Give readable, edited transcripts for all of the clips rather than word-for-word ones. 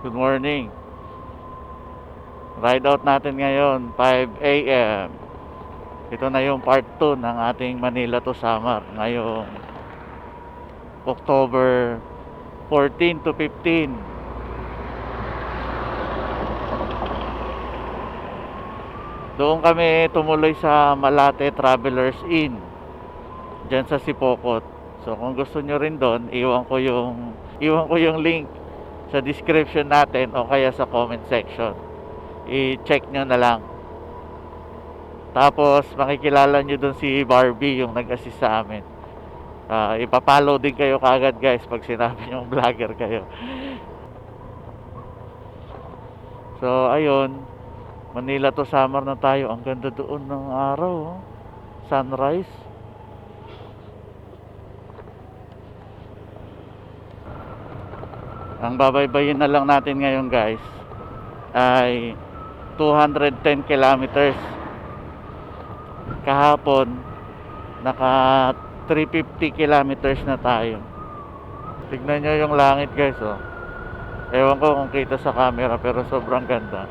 Good morning. Ride out natin ngayon 5 a.m. Ito na yung part 2 ng ating Manila to Samar ngayong October 14 to 15. Doon kami tumuloy sa Malate Travelers Inn diyan sa Sipokot. So kung gusto nyo rin doon, iwan ko yung link sa description natin o kaya sa comment section. I-check nyo na lang. Tapos makikilala nyo dun si Barbie yung nag-assist sa amin. Ipapollow din kayo kagad guys pag sinabi nyo vlogger kayo. So ayun, Manila to Samar na tayo. Ang ganda doon ng araw, oh. Sunrise. Ang babaybayin na lang natin ngayon guys ay 210 kilometers. Kahapon naka 350 kilometers na tayo. Tignan nyo yung langit guys, oh. Ewan ko kung kita sa camera pero sobrang ganda.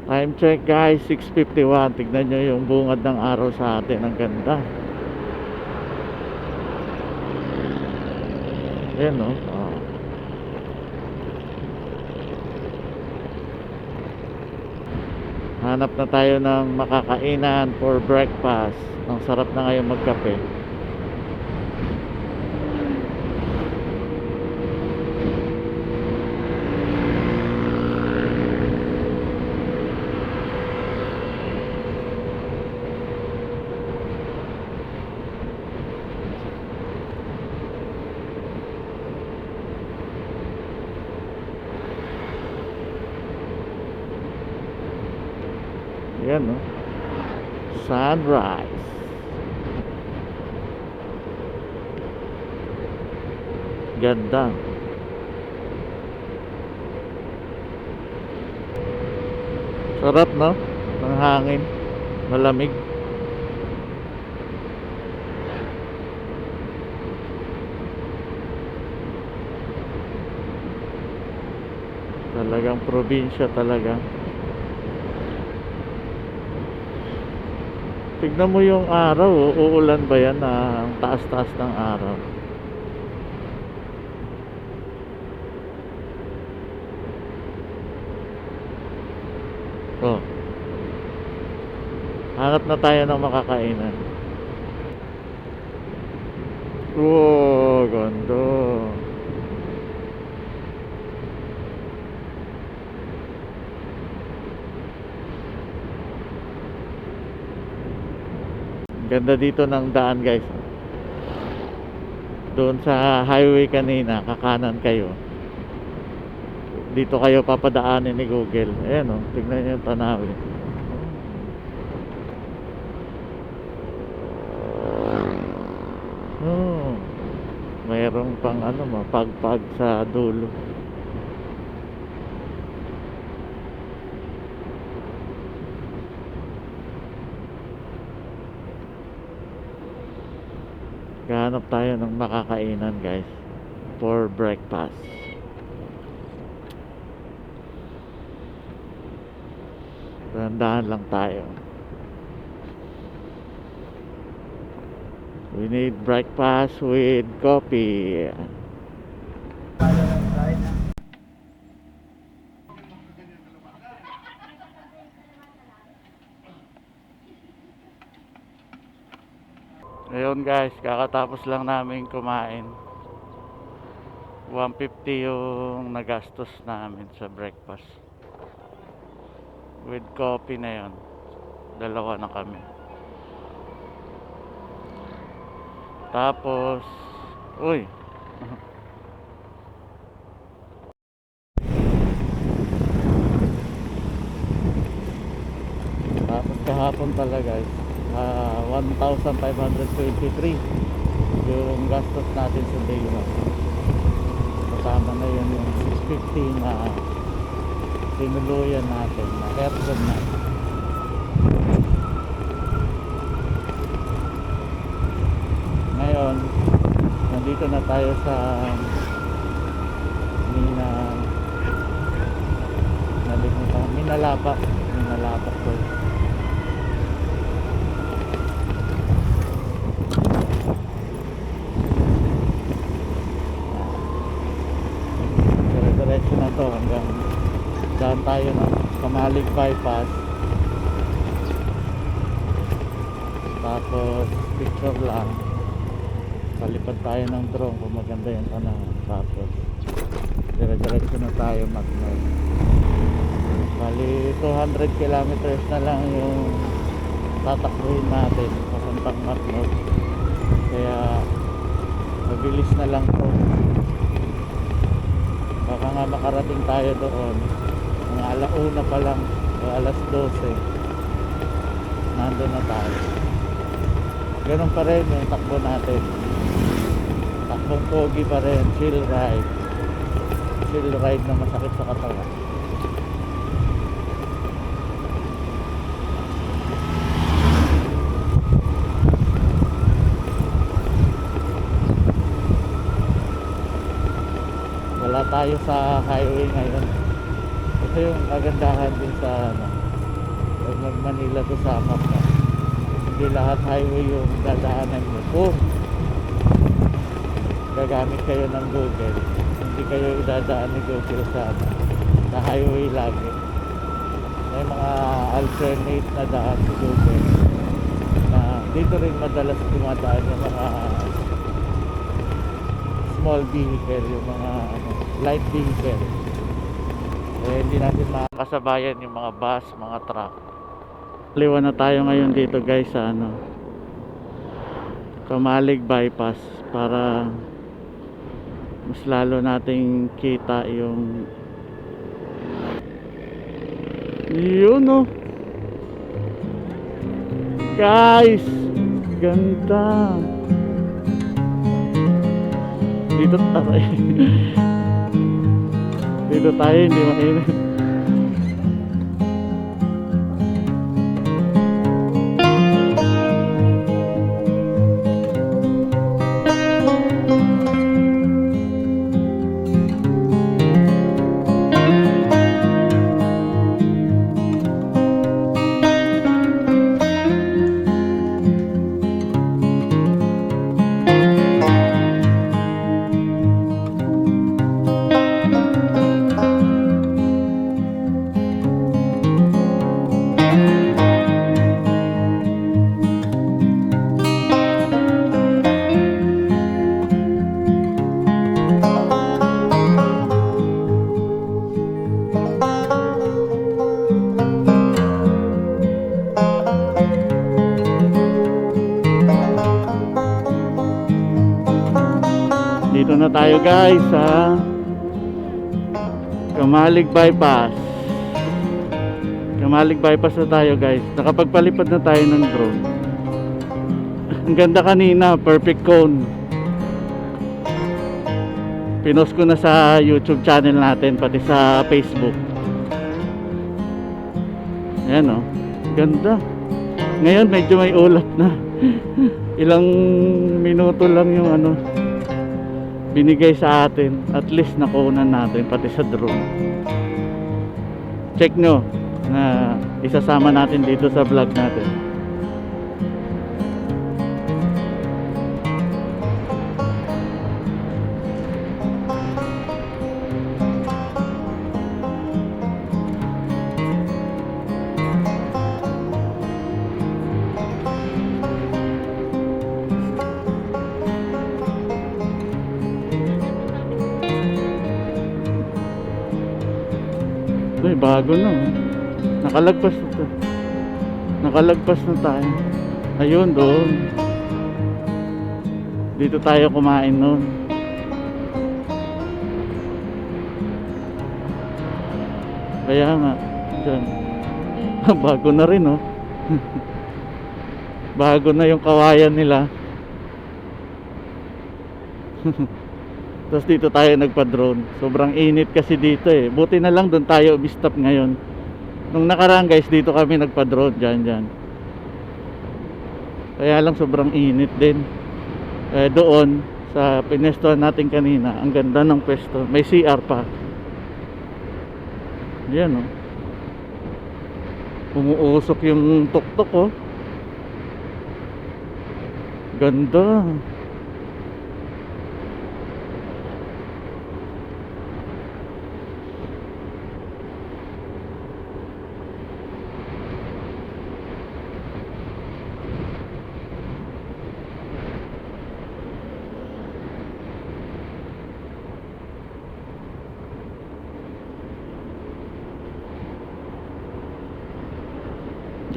Time check guys, 6:51. Tignan nyo yung bungad ng araw sa atin. Ang ganda. Ayan, no? Oh. Hanap na tayo ng makakainan for breakfast. Ang sarap na ngayon magkape. Ayan, no? Sunrise. Ganda. Sarap, no? Ang hangin. Malamig. Talagang probinsya talaga. Tignan mo yung araw, oh. Uulan ba yan na ang taas-taas ng araw? Oh. Hanap na tayo ng makakainan. Wow, ganda. Ganda dito ng daan guys. Doon sa highway kanina, kakanan kayo. Dito kayo papadaanin ni Google. Ayan, oh, tignan nyo yung tanawin. Oh, mayroong pang ano, mapagpag sa dulo. Gahanap tayo ng makakainan guys for breakfast. Tandaan lang tayo. We need breakfast with coffee. Ayun guys, kakatapos lang namin kumain. 150 yung nagastos namin sa breakfast. With coffee na yon. Dalawa na kami. Tapos, uy. Tapos kahapon pala guys, 1,523 yung gastos natin sa day 1. Kasama na yun yung 650 na tinuluyan natin, na aircon natin. Ngayon, nandito na tayo sa nalapak. Yung nalapak ko. Diretso na to hanggang daan tayo na Kamalig Bypass. Tapos picture lang. Palipad tayo ng drone kung maganda yung panahon. Tapos dire-diretso na tayo Macnoy. Bali 200 kilometers na lang yung tatakbuhin natin papuntang Macnoy. Kaya mabilis na lang to. Baka nga makarating tayo doon mga alauna pa lang o alas 12 nandun na tayo. Ganun pa rin yung takbo natin, takbong pogi pa rin, chill ride na masakit sa katawan. Wala tayo sa highway ngayon. Ito yung kagandahan din sa pag mag Manila to sa map na hindi lahat highway yung dadaanan mo. Kung gagamit kayo ng Google, hindi kayo idadaan ni Google sa highway lagi. May mga alternate na daan sa Google na dito rin madalas dumadaan yung mga small vehicle, yung mga light vehicle. Eh, hindi natin makakasabayan yung mga bus, mga truck. Liwan na tayo ngayon dito guys sa Kamalig Bypass para mas lalo nating kita yung yun oh guys, ganda dito tayo. Dito tayo hindi mainit. Dito na tayo guys sa Kamalig Bypass. Kamalig Bypass na tayo guys. Nakapagpalipad na tayo ng drone. Ang ganda kanina, perfect cone. Pinost ko na sa YouTube channel natin, pati sa Facebook. Ayan o, ganda. Ngayon medyo may ulap na. Ilang minuto lang yung binigay sa atin. At least nakunan natin pati sa drone. Check nyo na isasama natin dito sa vlog natin. Ay, bago na. Nakalagpas na to. Nakalagpas na tayo. Ayun, doon. Dito tayo kumain noon. Kaya nga, dyan. Bago na rin, oh. Bago na yung kawayan nila. Tapos dito tayo nagpa-drone. Sobrang init kasi dito eh. Buti na lang doon tayo umistop ngayon. Nung nakaraan guys, dito kami nagpa-drone. Dyan. Kaya lang sobrang init din. Doon sa pinestuhan natin kanina, ang ganda ng pwesto. May CR pa. Yan oh. Umuusok yung tuktok oh. Ganda.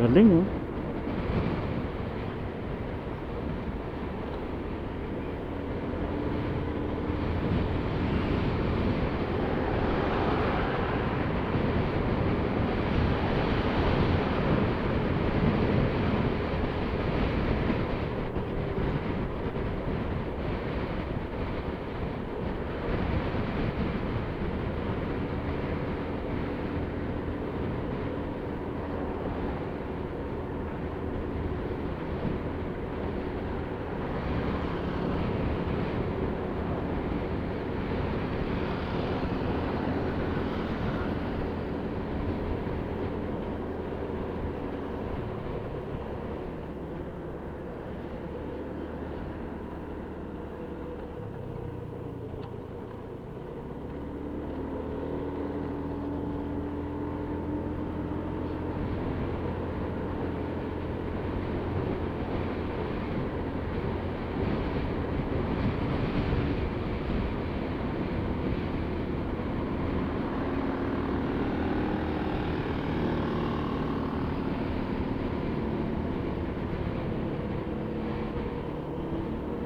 Galing oh.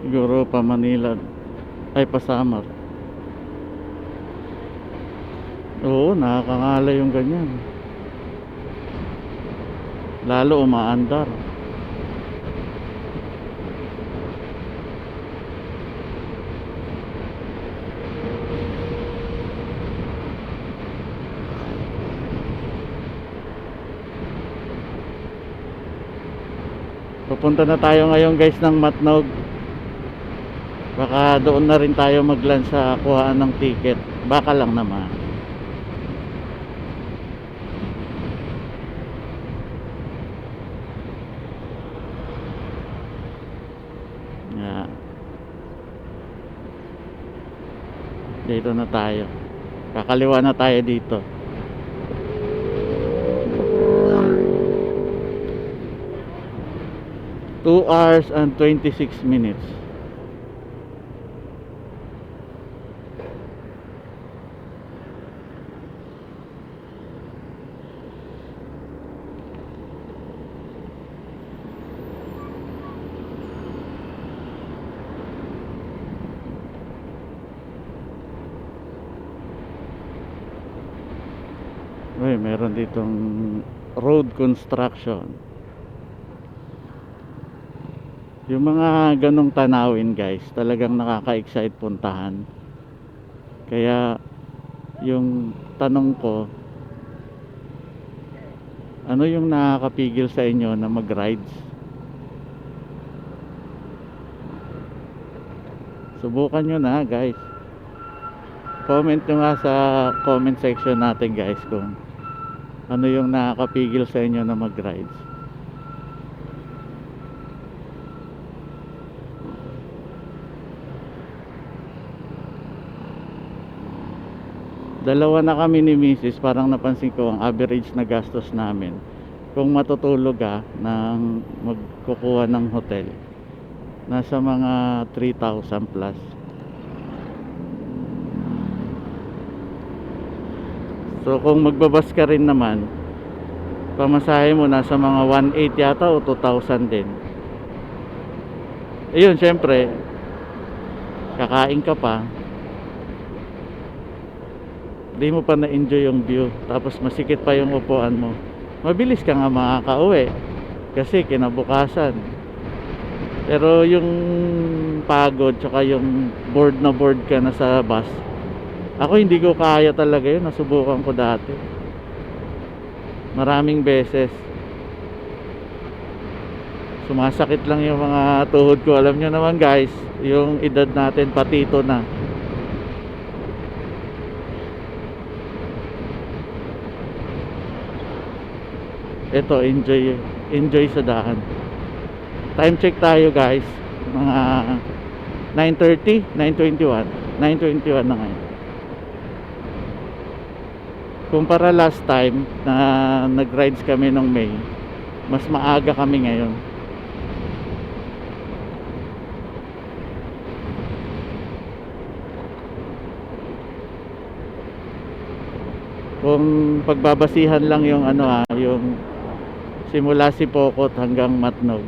Siguro pa Manila ay pa Samar. Oo, nakakangala yung ganyan. Lalo umaandar. Pupunta na tayo ngayon guys ng Matnog. Baka doon na rin tayo mag-land sa kuhaan ng ticket. Baka lang naman. Yeah. Dito na tayo. Kakaliwa na tayo dito. Two hours and 26 minutes. Uy, meron ditong road construction. Yung mga ganong tanawin guys, talagang nakaka-excite puntahan. Kaya yung tanong ko, ano yung nakakapigil sa inyo na mag-rides? Subukan nyo na guys. Comment nyo nga sa comment section natin guys kung ano yung nakakapigil sa inyo na mag-rides. Dalawa na kami ni Mrs. Parang napansin ko ang average na gastos namin kung matutulog ng magkukuha ng hotel, nasa mga 3,000 plus. So kung magbabas ka rin naman, pamasahe mo nasa mga 1,800 yata o 2,000 din. Ayun, syempre kakain ka pa, di mo pa na-enjoy yung view, tapos masikip pa yung upuan mo, mabilis ka nga makakauwi kasi kinabukasan. Pero yung pagod tsaka yung bored na bored ka na sa bus, ako hindi ko kaya talaga yun. Nasubukan ko dati maraming beses, sumasakit lang yung mga tuhod ko. Alam nyo naman guys, yung edad natin patito na. ito, enjoy sa daan. Time check tayo guys, mga 9:30, 9:21, 9:21 na ngayon. Kumpara last time na nag-rides kami nung May, mas maaga kami ngayon. Kung pagbabasihan lang yung yung simula Sipokot hanggang Matnog,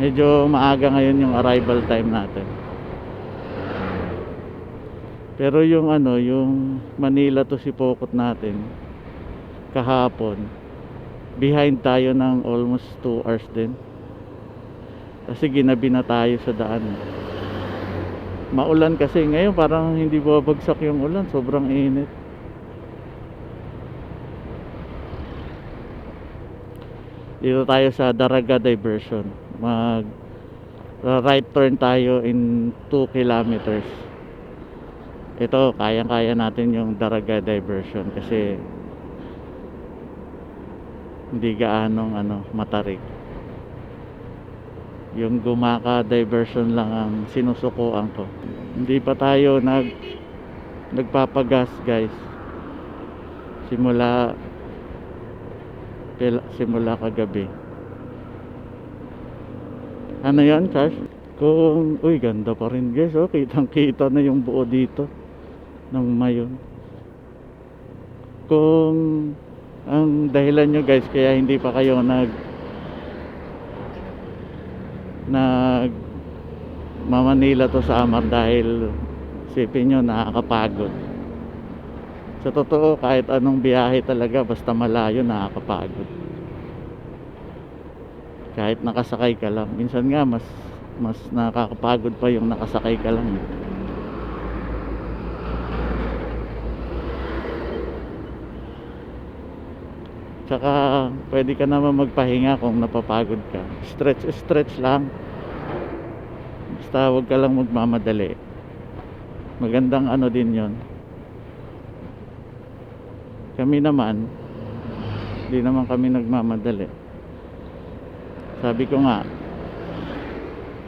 medyo maaga ngayon yung arrival time natin. Pero yung yung Manila to Sipokot natin kahapon, behind tayo ng almost 2 hours din. Kasi ginabi na tayo sa daan. Maulan kasi ngayon, parang hindi babagsak yung ulan, sobrang init. Dito tayo sa Daraga Diversion. Mag right turn tayo in 2 kilometers. Ito, kayang-kaya natin yung Daraga Diversion kasi hindi gaanong matarik. Yung Gumaka Diversion lang ang sinusukuan ko. Hindi pa tayo nagpapagas guys. Simula kagabi. Ano yan, Cash? Uy, ganda pa rin guys, oh. Kitang kita na yung buo dito ng Mayon. Kung ang dahilan nyo guys kaya hindi pa kayo Manila to Samar dahil isipin nyo nakakapagod. Sa totoo, kahit anong biyahe talaga basta malayo nakakapagod. Kahit nakasakay ka lang, minsan nga mas nakakapagod pa yung nakasakay ka lang. Tsaka pwede ka naman magpahinga kung napapagod ka. Stretch lang. Basta huwag ka lang magmamadali. Magandang din yon. Kami naman, hindi naman kami nagmamadali. Sabi ko nga,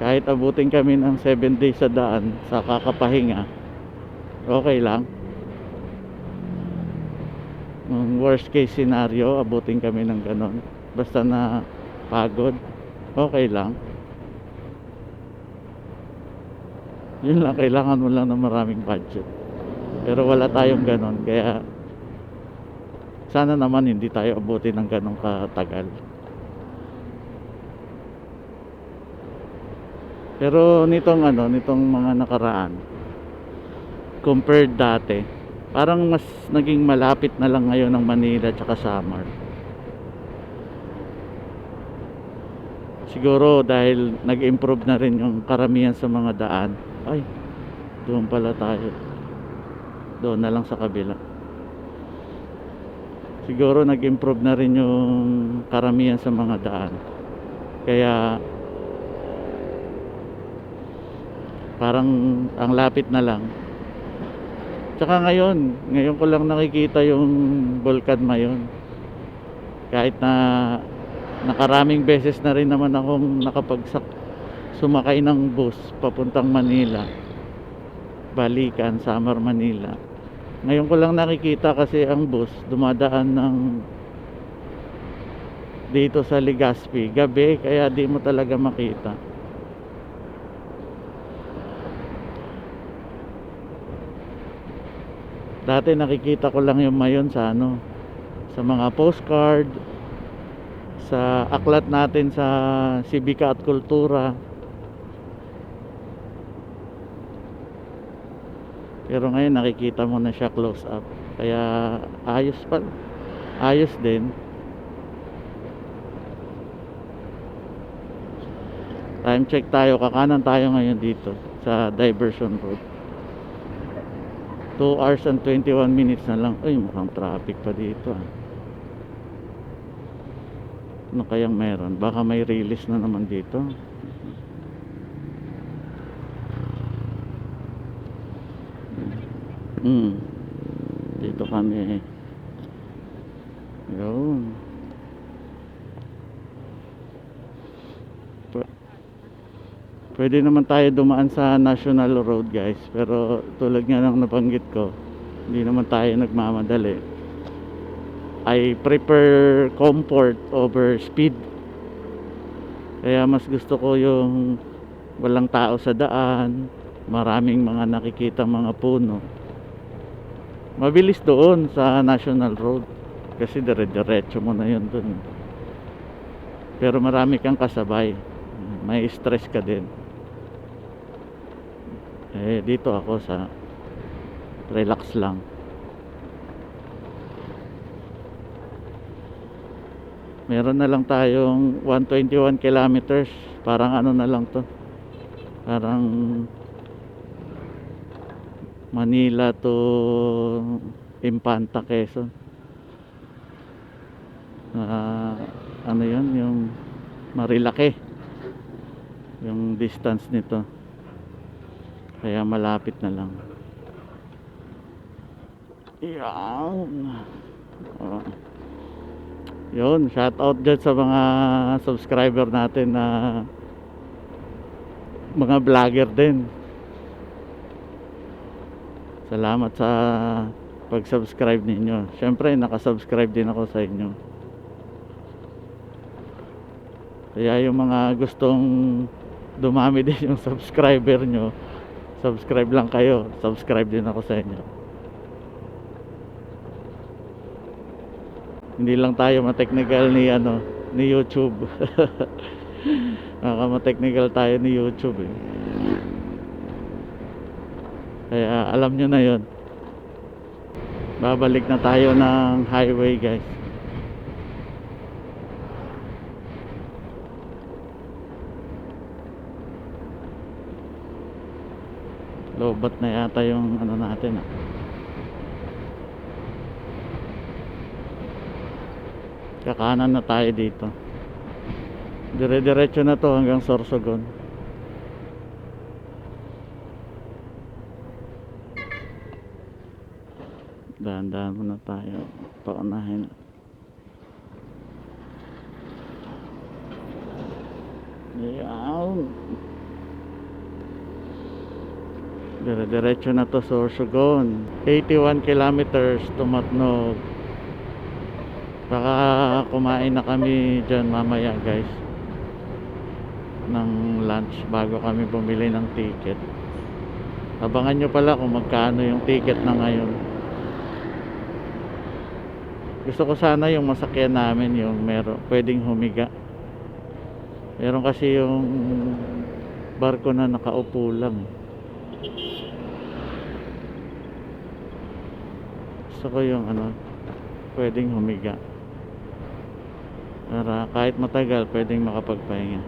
kahit abutin kami ng 7 days sa daan sa kakapahinga, okay lang. Worst case scenario, abutin kami ng ganon, basta na pagod, okay lang. Yun lang, kailangan mo lang ng maraming budget. Pero wala tayong ganon, kaya sana naman hindi tayo abutin ng ganong katagal. Pero nitong mga nakaraan, compared dati, parang mas naging malapit na lang ngayon ng Manila tsaka Samar. Siguro dahil nag-improve na rin yung karamihan sa mga daan. Ay, doon pala tayo. Doon na lang sa kabila. Siguro nag-improve na rin yung karamihan sa mga daan. Kaya parang ang lapit na lang. Tsaka ngayon ko lang nakikita yung Bulkad Mayon. Kahit na nakaraming beses na rin naman akong sumakay ng bus papuntang Manila, balikan Samar, Manila. Ngayon ko lang nakikita kasi ang bus dumadaan dito sa Legazpi gabi, kaya di mo talaga makita. Dati nakikita ko lang yung Mayon sa sa mga postcard, sa aklat natin sa Sibika at Kultura. Pero ngayon nakikita mo na siya close up. Kaya ayos din. Time check tayo, kakanan tayo ngayon dito sa Diversion Road. 2 hours and 21 minutes na lang. Ay, mukhang traffic pa dito. Ano kayang meron? Baka may release na naman dito. Dito kami. Yun. Pwede naman tayo dumaan sa National Road guys, pero tulad nga ng nabanggit ko, hindi naman tayo nagmamadali. I prefer comfort over speed. Kaya mas gusto ko yung walang tao sa daan, maraming mga nakikita mga puno. Mabilis doon sa National Road kasi dire-diretso mo na yun dun. Pero marami kang kasabay, may stress ka din. Dito ako sa relax lang. Meron na lang tayong 121 kilometers. Parang ano na lang to, parang Manila to Impanta, Quezon. Ano yun, yung Marilake yung distance nito, kaya malapit na lang. Yan. Yun, shout out dyan sa mga subscriber natin na mga vlogger din. Salamat sa pag-subscribe ninyo. Syempre nakasubscribe din ako sa inyo. Kaya yung mga gustong dumami din yung subscriber nyo, subscribe lang kayo, subscribe din ako sa inyo. Hindi lang tayo ma-technical ni YouTube. Ma-technical tayo ni YouTube eh. Kaya alam nyo na yon. Babalik na tayo ng highway guys. Lobat na yata yung ano natin ah. Kakanan na tayo dito. Dire-diretso na to hanggang Sorsogon. Dahan-dahan muna tayo. Paunahin. Ayan. Dire-diretso na to Sorsogon. 81 kilometers to Matnog. Baka kumain na kami dyan mamaya guys ng lunch bago kami bumili ng ticket. Abangan nyo pala kung magkano yung ticket na ngayon. Gusto ko sana yung masakyan namin yung pwedeng humiga. Meron kasi yung barko na nakaupo lang. Gusto ko yung pwedeng humiga, para kahit matagal pwedeng makapagpahinga.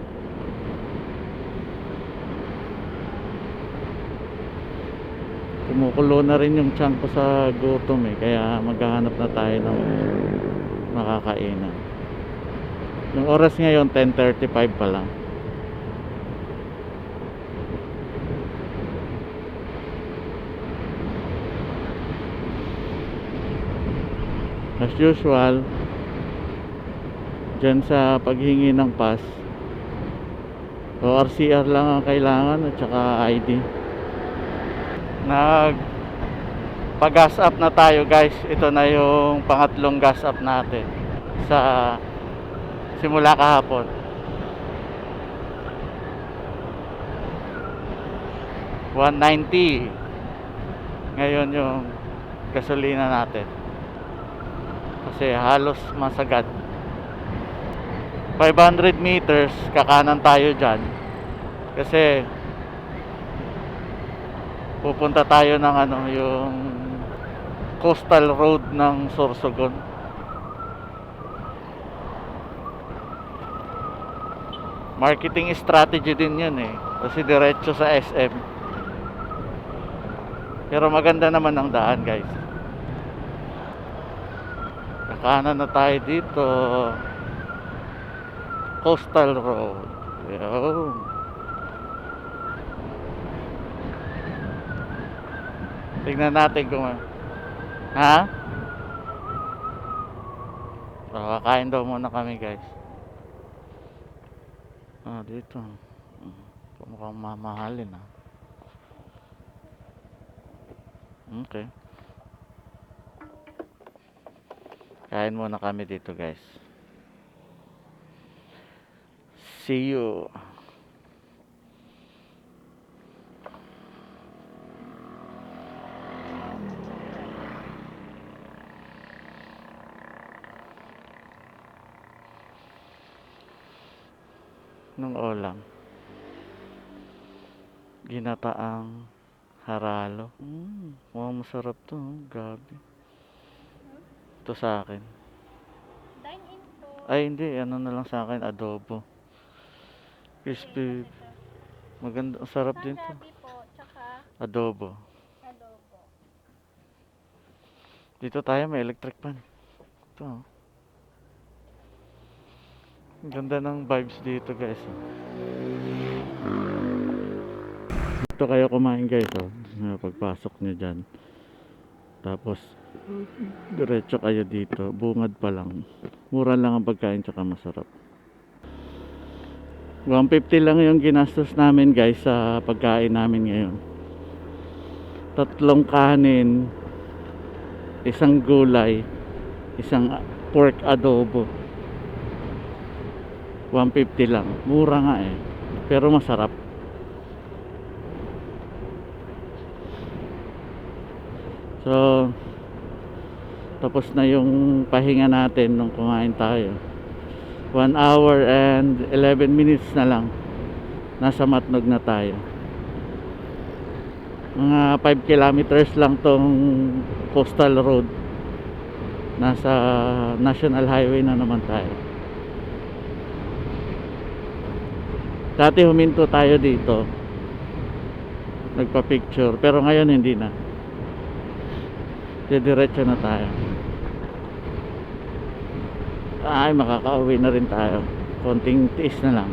Kumukulo na rin yung tiyan ko sa gutom kaya maghahanap na tayo ng makakainan. Yung oras ngayon 10:35 pa lang. As usual, dyan sa paghingi ng pass, ORCR lang ang kailangan at saka ID. Pag-gas up na tayo guys. Ito na yung pangatlong gas up natin sa simula kahapon. $190 ngayon yung gasolina natin, kasi halos masagad. 500 meters kakanan tayo dyan, kasi pupunta tayo ng yung coastal road ng Sorsogon. Marketing strategy din yun kasi diretso sa SM. Pero maganda naman ang daan guys. Kakanan na tayo dito, coastal road. Yun. Tignan natin kung kakain daw muna kami guys. Dito Mukhang mamahalin ah. Okay. Kain muna kami dito guys. See you. Nung ulam. Ginataang haralo. Mukhang masarap to. Grabe. Ito sa akin. Dine-in po. Ay hindi, ano na lang sa akin, adobo. Crispy. Maganda, ang sarap din to. Pangrabi po, tsaka Adobo. adobo. Dito tayo may electric pan. Ito. Oh. Ang ganda ng vibes dito guys. Oh. Dito kayo kumain guys. Oh. Pagpasok nyo dyan. Tapos diretso kayo dito. Bungad pa lang. Mura lang ang pagkain tsaka masarap. 150 lang yung ginastos namin guys sa pagkain namin ngayon. 3 kanin, isang gulay, isang pork adobo. 150 lang. Mura nga eh. Pero masarap. So, tapos na yung pahinga natin nung kumain tayo. 1 hour and 11 minutes na lang. Nasa Matnog na tayo. Mga 5 kilometers lang tong coastal road. Nasa National Highway na naman tayo. Dati huminto tayo dito. Nagpa-picture. Pero ngayon hindi na. Diretso na tayo. Ay, makakauwi na rin tayo. Konting tiis na lang.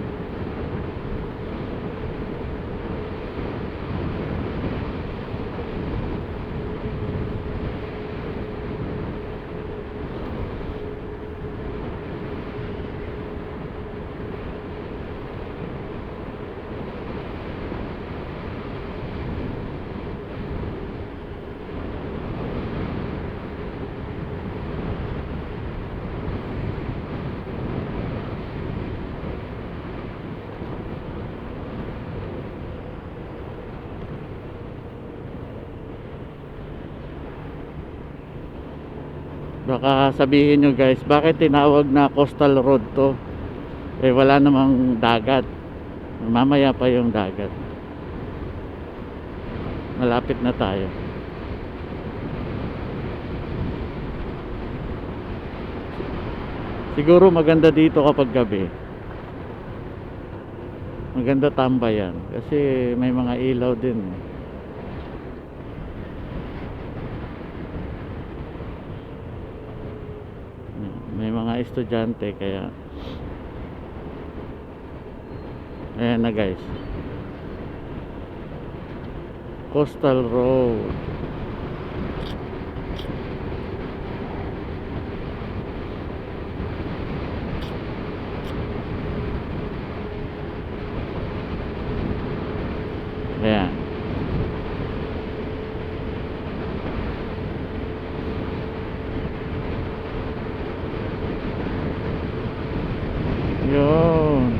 Baka sabihin nyo guys, bakit tinawag na coastal road to? Eh wala namang dagat. Mamaya pa yung dagat. Malapit na tayo. Siguro maganda dito kapag gabi. Maganda tambayan kasi may mga ilaw din. May mga estudyante kaya ayan na guys, coastal road. Ayan. Yun.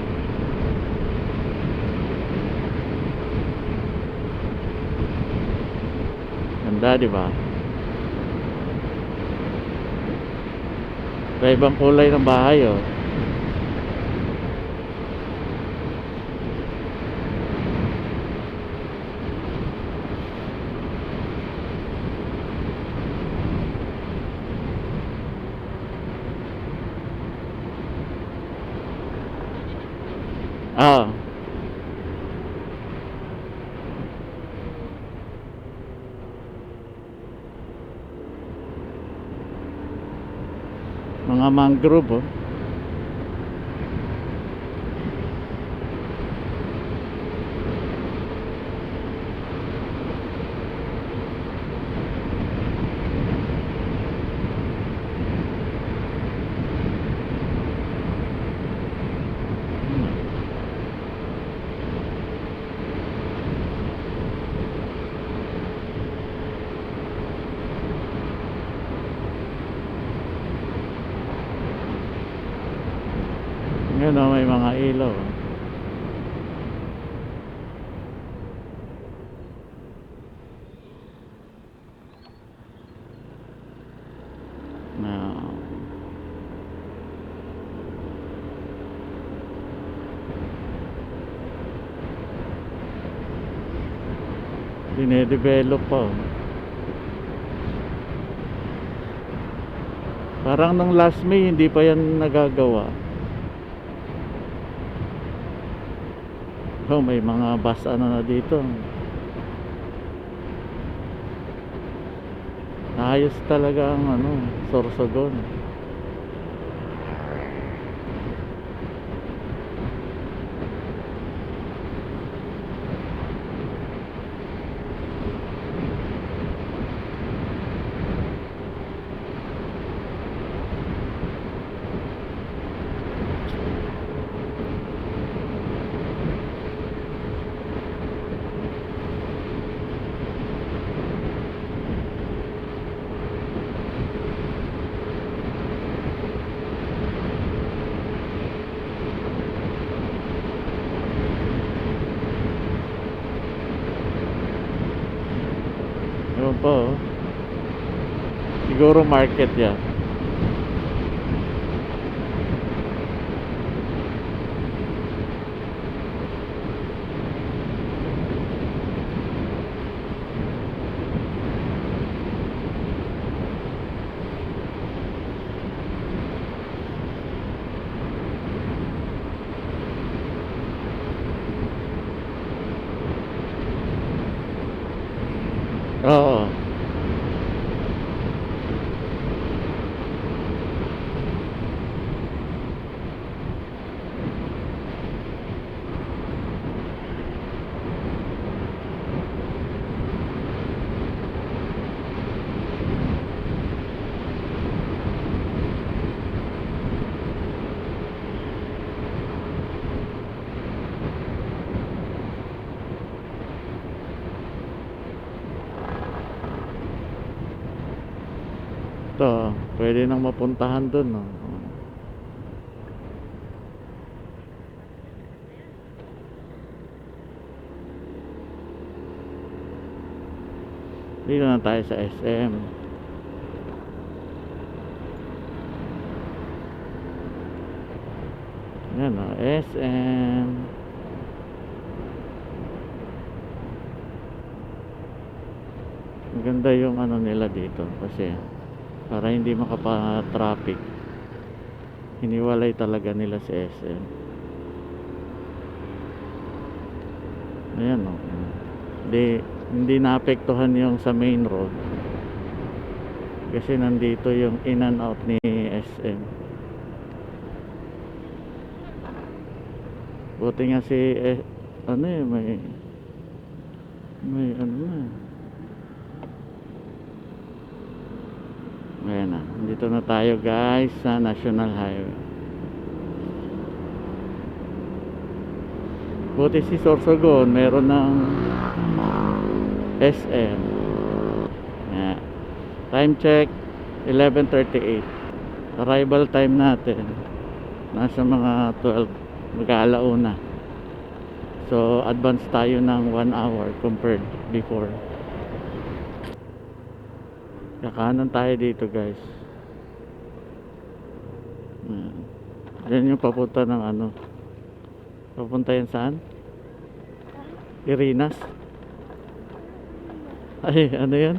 Ganda, di ba? Ibang kulay ng bahay, oh. Ah. Mga mangrove, oh. Yun o, may mga ilaw. Na dinedevelop pa. Parang nung last May hindi pa yan nagagawa. Oh, may mga bus ano na dito. Ayos talaga ang ano, Sorsogon. Yun po, oh. Siguro market yan. Oo. Ito, pwede nang mapuntahan dun, no? Dito na tayo sa SM. Yan, no? SM. Maganda yung ano nila dito kasi para hindi makapa-traffic, hiniwalay talaga nila si SM. Ayan, no? Hindi naapektuhan yung sa main road kasi nandito yung in and out ni SM. Buti nga si ano eh, may ano na. Ayan na, dito na tayo guys sa National Highway. Buti si Sorsogon meron ng SM. Ayan. Time check 11:38. Arrival time natin nasa mga 12, mag-aalauna. So advance tayo ng 1 hour compared before. Kakanan tayo dito guys. Yan yung papunta ng ano. Papunta yan saan? Irinas. Ay, ano yan?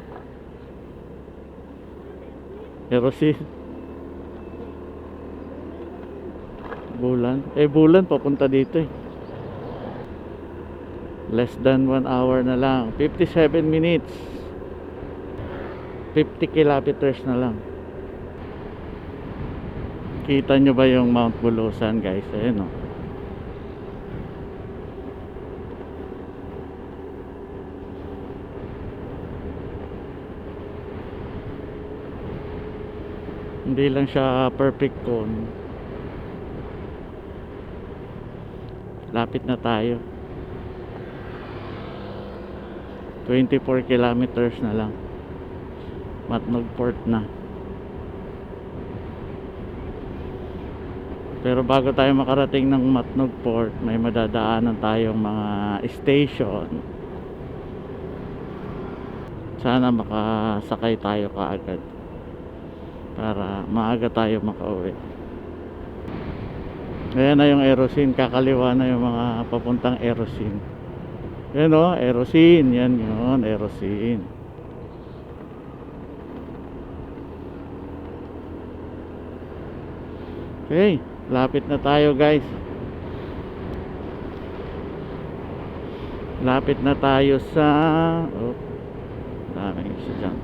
Erosi. Bulan. Bulan papunta dito eh. Less than 1 hour na lang. 57 minutes. 50 kilometers na lang. Kita nyo ba yung Mount Bulusan guys? Ayan o. Hindi lang siya perfect cone. Lapit na tayo. 24 kilometers na lang. Matnog Port na. Pero bago tayo makarating ng Matnog Port, may madadaanan tayong mga station. Sana makasakay tayo kaagad para maaga tayo makauwi. Ayan na yung Erosin, kakaliwa na yung mga papuntang Erosin. Yan o, Erosin, yan yun, Erosin. Okay, lapit na tayo guys. Lapit na tayo sa daming isa dyan,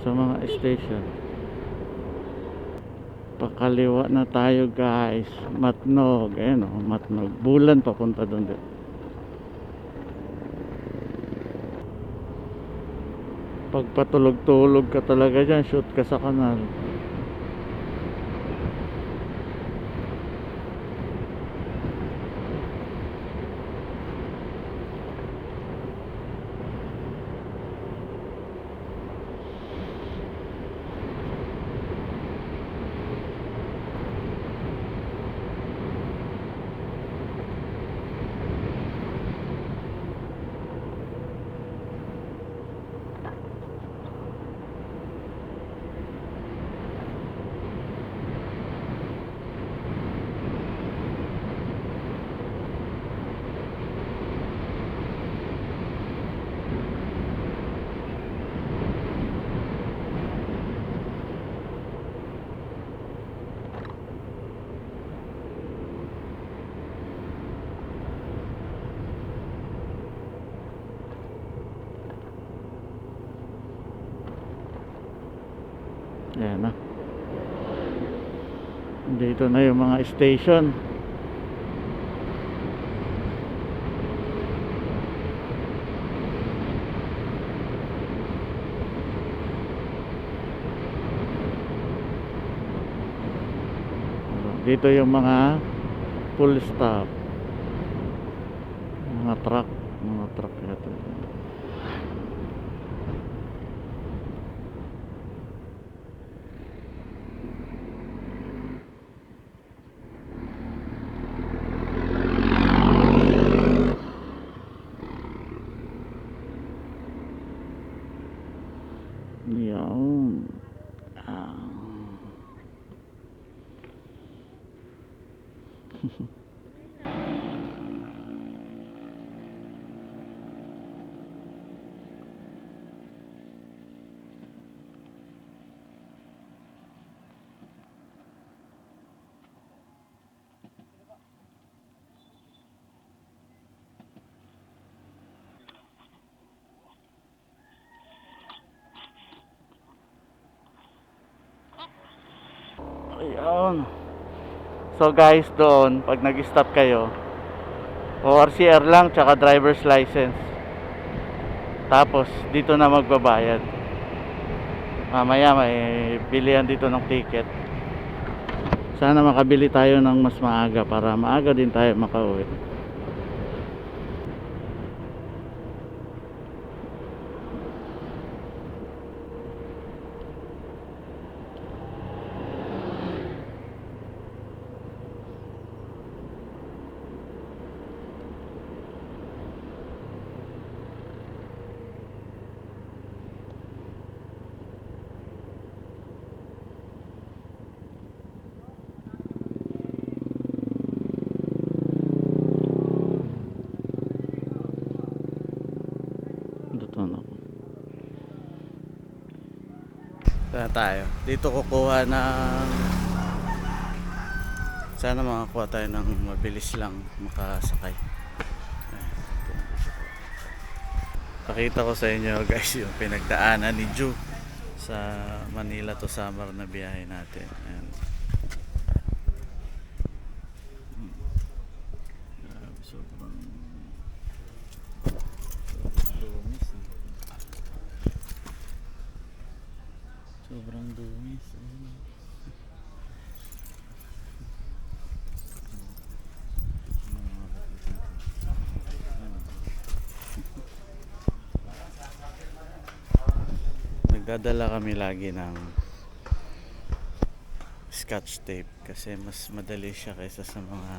sa mga station. Pakaliwa na tayo guys. Matnog, ayan o, Matnog. Bulan papunta doon din. Pag patulog-tulog ka talaga dyan, shoot ka sa kanal. Ayan na. Dito na yung mga station. Dito yung mga full stop. Mga truck ito. Yan. Ayun. So guys, doon pag nag-stop kayo, ORCR lang tsaka driver's license. Tapos dito na magbabayad. Mamaya may bilihan dito ng ticket. Sana makabili tayo ng mas maaga para maaga din tayo makauwi. Kaya tayo dito kukuha ng, sana makakuha tayo ng mabilis lang makasakay. Pakita ko sa inyo guys yung pinagdaanan ni Ju sa Manila to Samar na biyahe natin. Ayan. Sobrang dumis. Sobrang dumis. Nagdadala kami lagi ng scotch tape kasi mas madali siya kaysa sa mga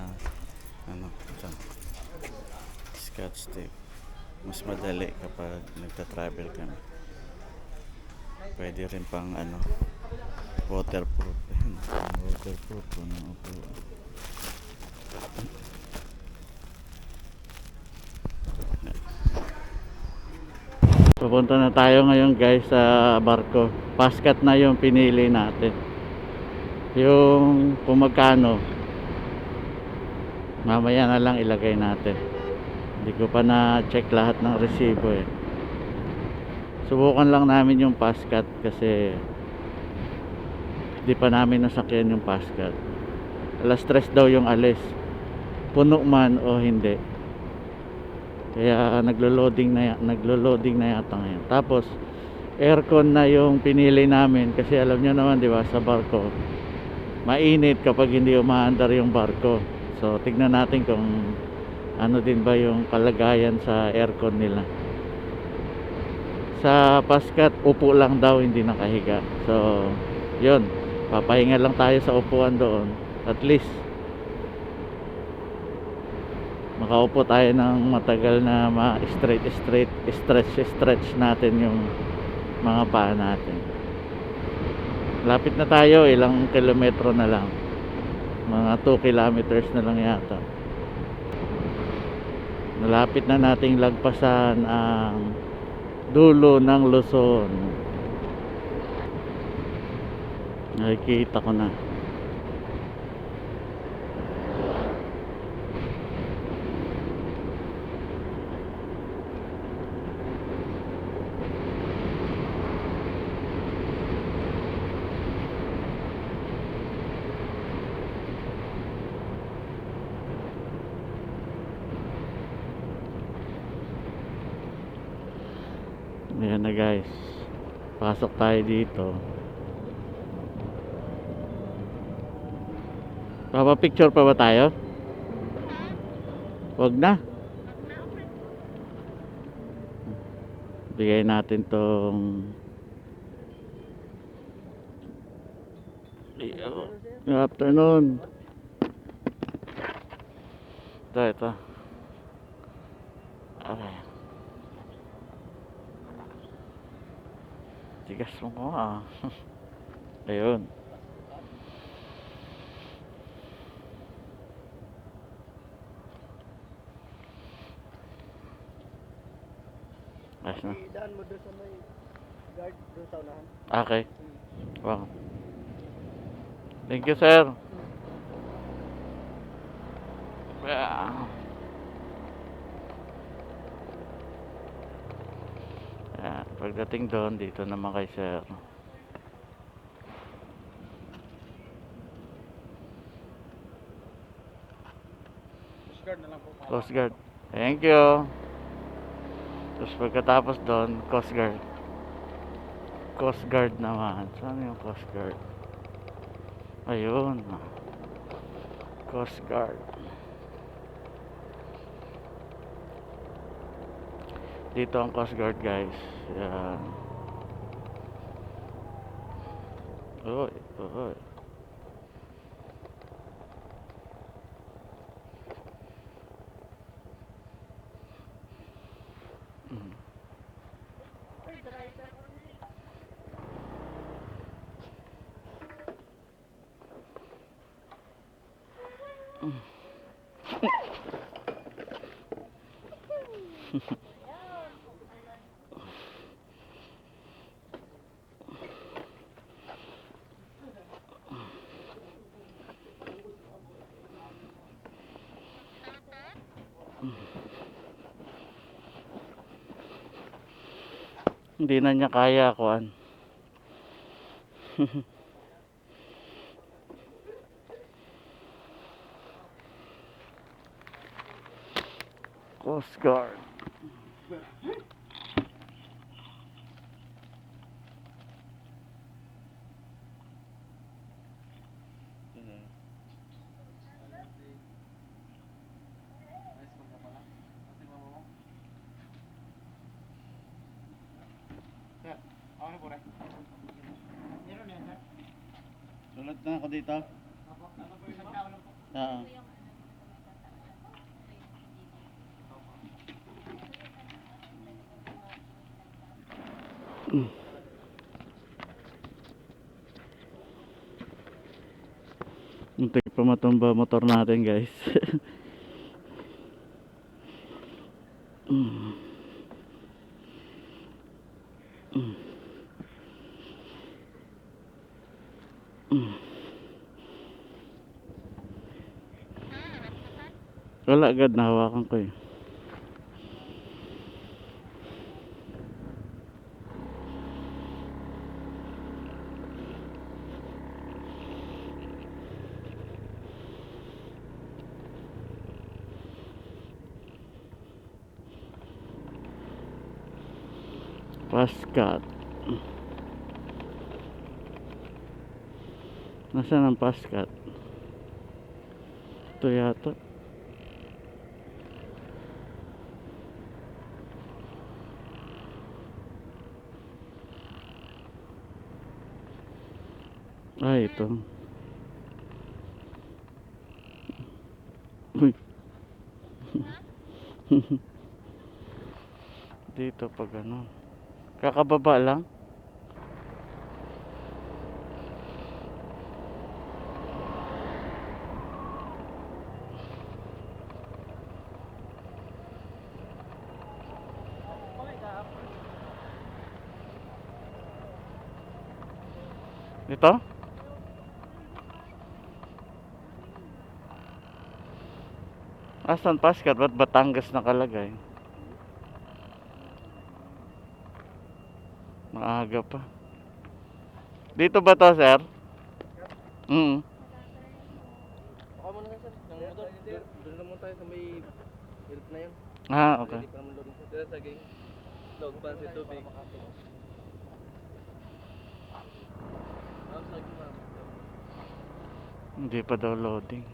ano, ito, scotch tape. Mas madali kapag nagta-travel kami. Pwede rin pang ano, waterproof. Ayun, waterproof. Pupunta na tayo ngayon guys sa barko. Paskat na yung pinili natin. Yung kung magkano, mamaya na lang ilagay natin. Hindi ko pa na check lahat ng resibo eh. Subukan lang namin yung paskat kasi di pa namin nasakyan yung paskat. Alas 3 daw yung alis, puno man o hindi. Kaya naglo-loading na yata ngayon. Tapos aircon na yung pinili namin kasi alam nyo naman di ba sa barko mainit kapag hindi umaandar yung barko. So tignan natin kung ano din ba yung kalagayan sa aircon nila. Sa paskat upo lang daw, hindi nakahiga. So yun, papahinga lang tayo sa upuan doon. At least makaupo tayo ng matagal na stretch natin yung mga paa natin. Lapit na tayo, ilang kilometro na lang, mga 2 kilometers na lang yata. Malapit na nating lagpasan ang dulo ng Luzon. Nakikita ko na. Ayan na guys, pasok tayo dito. Papapicture pa ba tayo? Wag na. Bigay natin tong good afternoon. Ito. Aray. Tigas mo ko ah. Ayun. Ayos na. Idaan mo doon sa may guard doon sa unahan. Okay. Wow. Thank you, sir. Yeah. Ayan, pagdating doon, dito naman kay sir. Coast Guard na lang po. Coast Guard. Thank you. Tapos pagkatapos doon, Coast Guard. Coast Guard naman. Saan yung Coast Guard? Ayun. Coast Guard. Dito ang Coast Guard guys. Yan. Oy. Hindi na niya kaya kuan. Coast Guard. Sir, ako na po rin. Meron yan, sir. Sulat na ako dito. Oo. Muntik pa matumba motor natin, guys. Wala agad, nahawakan ko eh. Pascat. Nasaan ang Pascat? Ito yata. Ay, ito. Uy. Dito pag ano. Kakababa lang. Ito? Asan Pascat? Ba't Batangas nakalagay? Maaga pa. Dito ba to, sir? Baka muna na sir, ng motor. Doon naman tayo sa may hilp na yun. Ah, okay. Hindi pa naman loading sir. Dito sa ging. Log pa si tubig. Hindi pa daw loading.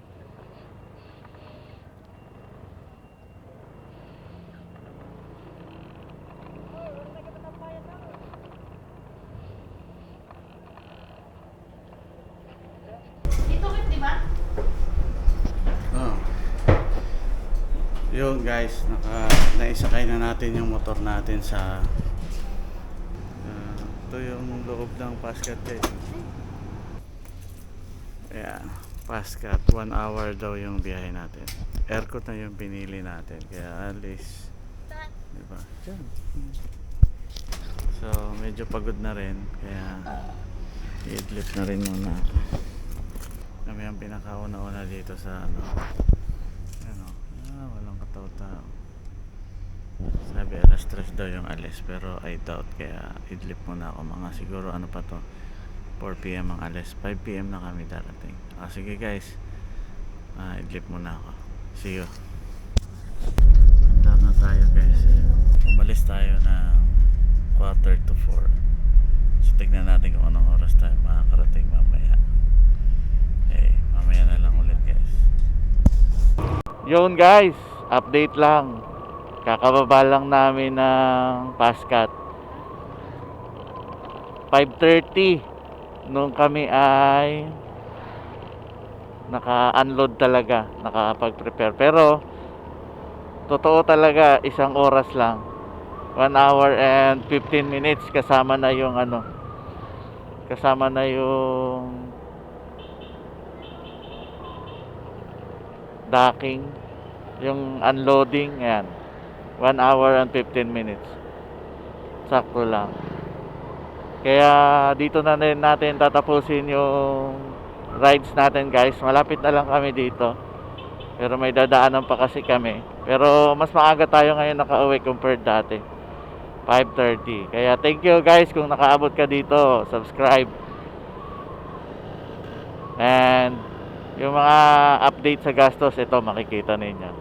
Oh. Yun guys, naisakay na natin yung motor natin sa ito yung loob ng Pascat guys. Ayan, Pascat, 1 hour daw yung biyahe natin. Aircon na yung pinili natin, kaya alis, diba? Diyan. So medyo pagod na rin, kaya i-idlip na rin muna. Kami ang pinakauna-una dito sa walang kataw-tao. Sabi alas 3 daw yung alis, pero I doubt, kaya idlip muna ako. Mga siguro ano pa to, 4 PM ang alis, 5 PM na kami darating. Sige guys, idlip muna ako. See you. Handa na tayo guys. Umalis tayo ng 3:45. So tignan natin kung anong oras tayo makakarating mamaya. Mamaya na lang ulit guys. Yun guys, update lang. Kakababa lang namin ng Pascat. 5:30 nung kami ay naka-unload talaga, nakapag-prepare. Pero totoo talaga, 1 oras lang. 1 hour and 15 minutes kasama na yung kasama na yung docking, yung unloading, yan. 1 hour and 15 minutes. Sakto lang. Kaya dito na rin natin tatapusin yung rides natin guys. Malapit na lang kami dito. Pero may dadaanan pa kasi kami. Pero mas maaga tayo ngayon nakauwi compared dati. 5:30. Kaya thank you guys kung nakaabot ka dito. Subscribe. And yung mga update sa gastos, ito makikita ninyo.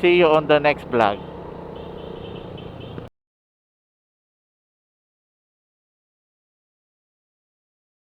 See you on the next vlog.